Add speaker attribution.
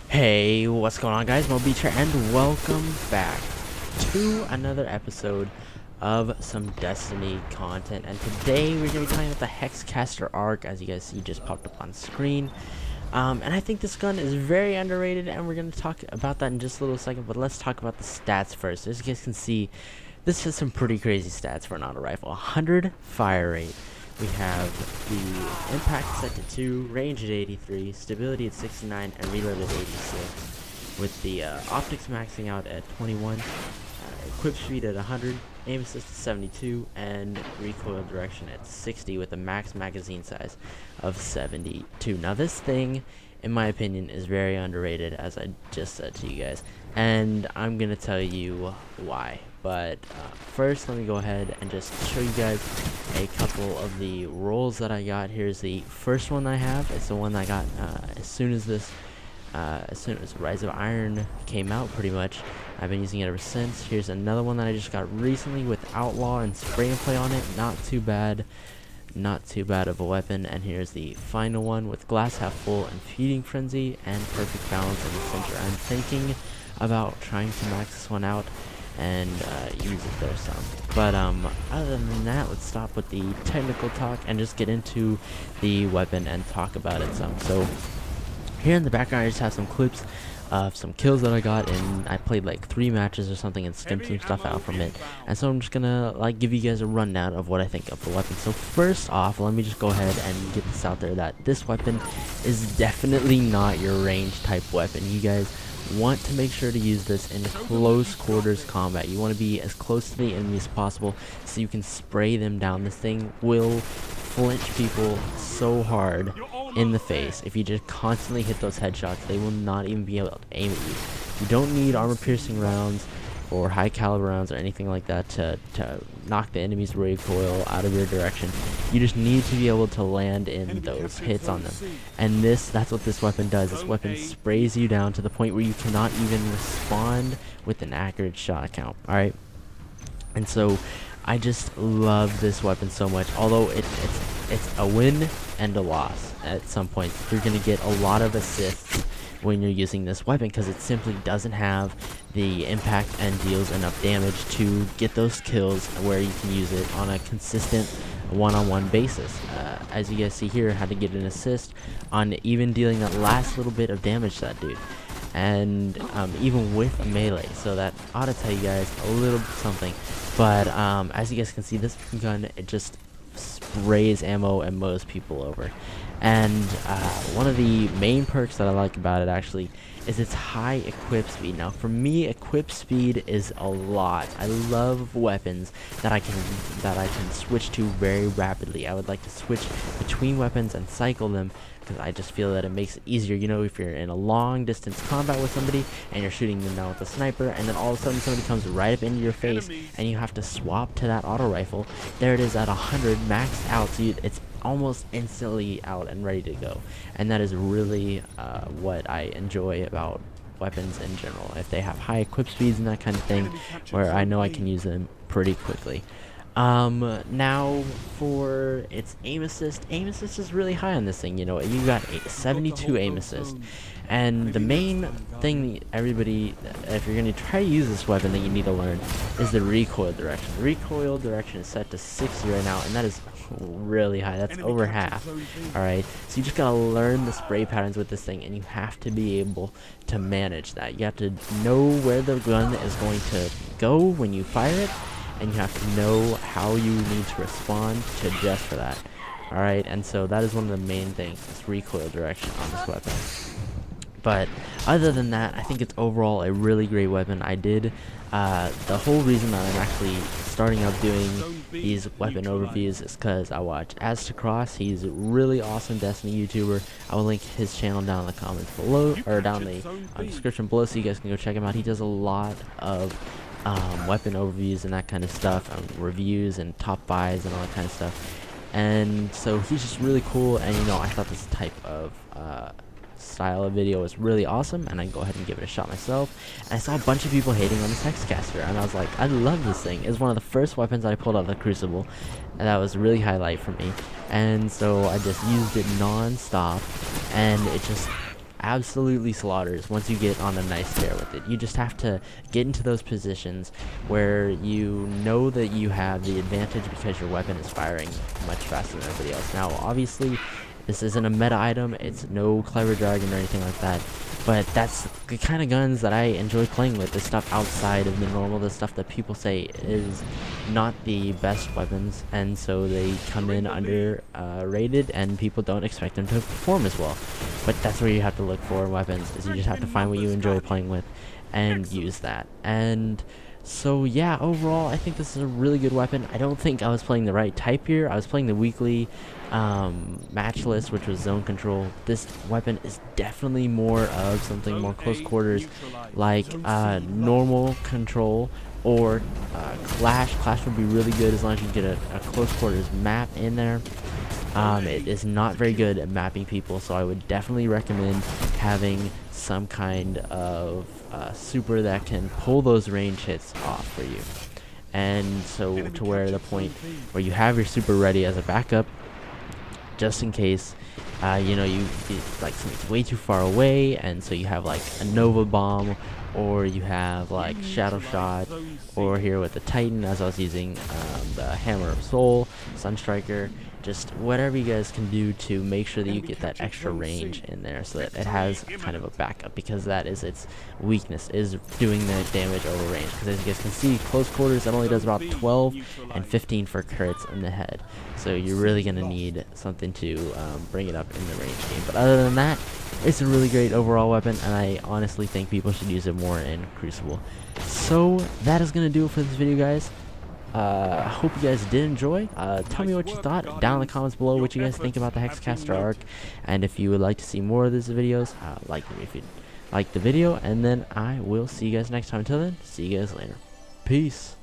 Speaker 1: Hey, what's going on, guys? Moab here, and welcome back to another episode of some Destiny content. And today we're going to be talking about the Hexcaster arc, as you guys see just popped up on screen. And I think this gun is very underrated, and we're going to talk about that in just a little second. But let's talk about the stats first. As you guys can see, this has some pretty crazy stats for an auto rifle. 100 fire rate. We have the impact set to 2, range at 83, stability at 69, and reload at 86. With the optics maxing out at 21, equip speed at 100, aim assist at 72, and recoil direction at 60 with a max magazine size of 72. Now this thing, in my opinion, is very underrated, as I just said to you guys, and I'm going to tell you why. But first, let me go ahead and just show you guys a couple of the rolls that I got. Here's the first one I have. It's the one I got as soon as Rise of Iron came out, pretty much. I've been using it ever since. Here's another one that I just got recently with Outlaw and Spray and Play on it. Not too bad of a weapon. And here's the final one with Glass Half Full and Feeding Frenzy and Perfect Balance in the center. I'm thinking about trying to max this one out and use it there some. But other than that, let's stop with the technical talk and just get into the weapon and talk about it some. So here in the background, I just have some clips of some kills that I got, and I played like 3 matches or something and skimmed some stuff out from it. And so I'm just gonna give you guys a rundown of what I think of the weapon. So first off, let me just go ahead and get this out there that this weapon is definitely not your range type weapon. You guys want to make sure to use this in close quarters combat. You want to be as close to the enemy as possible so you can spray them down. This thing will flinch people so hard in the face. If you just constantly hit those headshots, they will not even be able to aim at you. You don't need armor piercing rounds or high caliber rounds or anything like that to knock the enemy's recoil out of your direction. You just need to be able to land in those hits on them. And that's what this weapon does. This weapon sprays you down to the point where you cannot even respond with an accurate shot count. Alright? And so I just love this weapon so much. Although it's a win and a loss at some point. You're going to get a lot of assists when you're using this weapon because it simply doesn't have the impact and deals enough damage to get those kills where you can use it on a consistent one-on-one basis. As you guys see here, I had to get an assist on even dealing that last little bit of damage to that dude, and even with melee, so that ought to tell you guys a little something. But as you guys can see, this gun, it just sprays ammo and mows people over. And one of the main perks that I like about it actually is its high equip speed. Now for me, equip speed is a lot. I love weapons that I can switch to very rapidly. I would like to switch between weapons and cycle them because I just feel that it makes it easier. You know, if you're in a long distance combat with somebody and you're shooting them down with a sniper, and then all of a sudden somebody comes right up into your face and you have to swap to that auto rifle, there it is at 100 maxed out, so it's almost instantly out and ready to go. And that is really what I enjoy about weapons in general, if they have high equip speeds and that kind of thing, where I know I can use them pretty quickly. Now for its aim assist is really high on this thing. You know, you got 72 aim assist, and the main thing everybody, if you're going to try to use this weapon, that you need to learn is the recoil direction. The recoil direction is set to 60 right now, and that is really high. That's over half. Alright, so you just gotta learn the spray patterns with this thing, and you have to be able to manage that. You have to know where the gun is going to go when you fire it, and you have to know how you need to respond to adjust for that. Alright, and so that is one of the main things, this recoil direction on this weapon. But other than that, I think it's overall a really great weapon. The whole reason that I'm actually starting up doing these weapon overviews is because I watch Aztecross. He's a really awesome Destiny YouTuber. I will link his channel down in the comments below, or down the description below, so you guys can go check him out. He does a lot of weapon overviews and that kind of stuff, reviews and top buys and all that kind of stuff. And so he's just really cool, and you know, I thought this type of style of video was really awesome, and I go ahead and give it a shot myself. And I saw a bunch of people hating on this Hexcaster, and I was like, I love this thing. It's one of the first weapons I pulled out of the Crucible, and that was a really highlight for me. And so I just used it non-stop, and it just absolutely slaughters once you get on a nice tear with it. You just have to get into those positions where you know that you have the advantage because your weapon is firing much faster than everybody else. Now, obviously, this isn't a meta item, it's no clever dragon or anything like that, but that's the kind of guns that I enjoy playing with, the stuff outside of the normal, the stuff that people say is not the best weapons, and so they come in under rated, and people don't expect them to perform as well. But that's where you have to look for weapons, is you just have to find what you enjoy playing with and use that. And so yeah, overall I think this is a really good weapon. I don't think I was playing the right type here. I was playing the weekly match list, which was zone control. This weapon is definitely more of something more close quarters, like normal control or clash. Clash would be really good as long as you get a close quarters map in there. It is not very good at mapping people, so I would definitely recommend having some kind of super that can pull those range hits off for you. And so to where the point where you have your super ready as a backup, just in case you know, you like something's way too far away, and so you have like a Nova Bomb, or you have like Shadow Shot, or here with the Titan, as I was using the Hammer of Soul, Sunstriker, just whatever you guys can do to make sure that you get that extra range in there, so that it has kind of a backup, because that is its weakness, is doing the damage over range. Because as you guys can see, close quarters, that only does about 12 and 15 for crits in the head, so you're really going to need something to bring it up in the range game. But other than that, it's a really great overall weapon, and I honestly think people should use it more in Crucible. So that is going to do it for this video, guys. I hope you guys did enjoy. Tell me what you thought down in the comments below, what you guys think about the Hexcaster arc, and if you would like to see more of these videos, like if you like the video, and then I will see you guys next time. Until then, see you guys later. Peace.